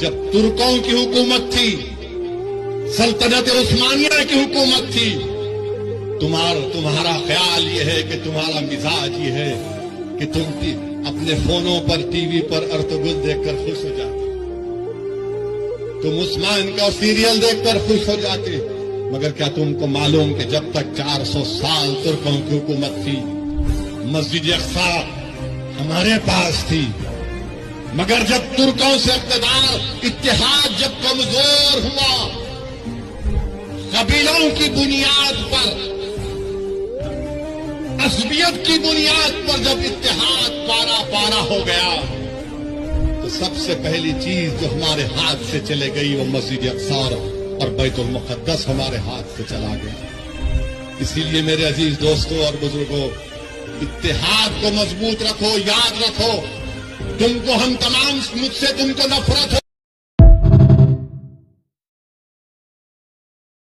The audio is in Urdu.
جب ترکوں کی حکومت تھی، سلطنت عثمانیہ کی حکومت تھی، تمہارا خیال یہ ہے کہ تمہارا مزاج یہ ہے کہ تم اپنے فونوں پر ٹی وی پر ارطغرل دیکھ کر خوش ہو جاتے، تم عثمان کا سیریل دیکھ کر خوش ہو جاتے، مگر کیا تم کو معلوم کہ جب تک 400 سال ترکوں کی حکومت تھی، مسجد اقصی ہمارے پاس تھی، مگر جب ترکوں سے اقتدار اتحاد جب کمزور ہوا، قبیلوں کی بنیاد پر، عصبیت کی بنیاد پر جب اتحاد پارا پارا ہو گیا، تو سب سے پہلی چیز جو ہمارے ہاتھ سے چلے گئی وہ مسجد اقصی اور بیت المقدس ہمارے ہاتھ سے چلا گیا۔ اسی لیے میرے عزیز دوستوں اور بزرگوں، اتحاد کو مضبوط رکھو، یاد رکھو، تم کو ہم تمام، مجھ سے تم کو نفرت ہو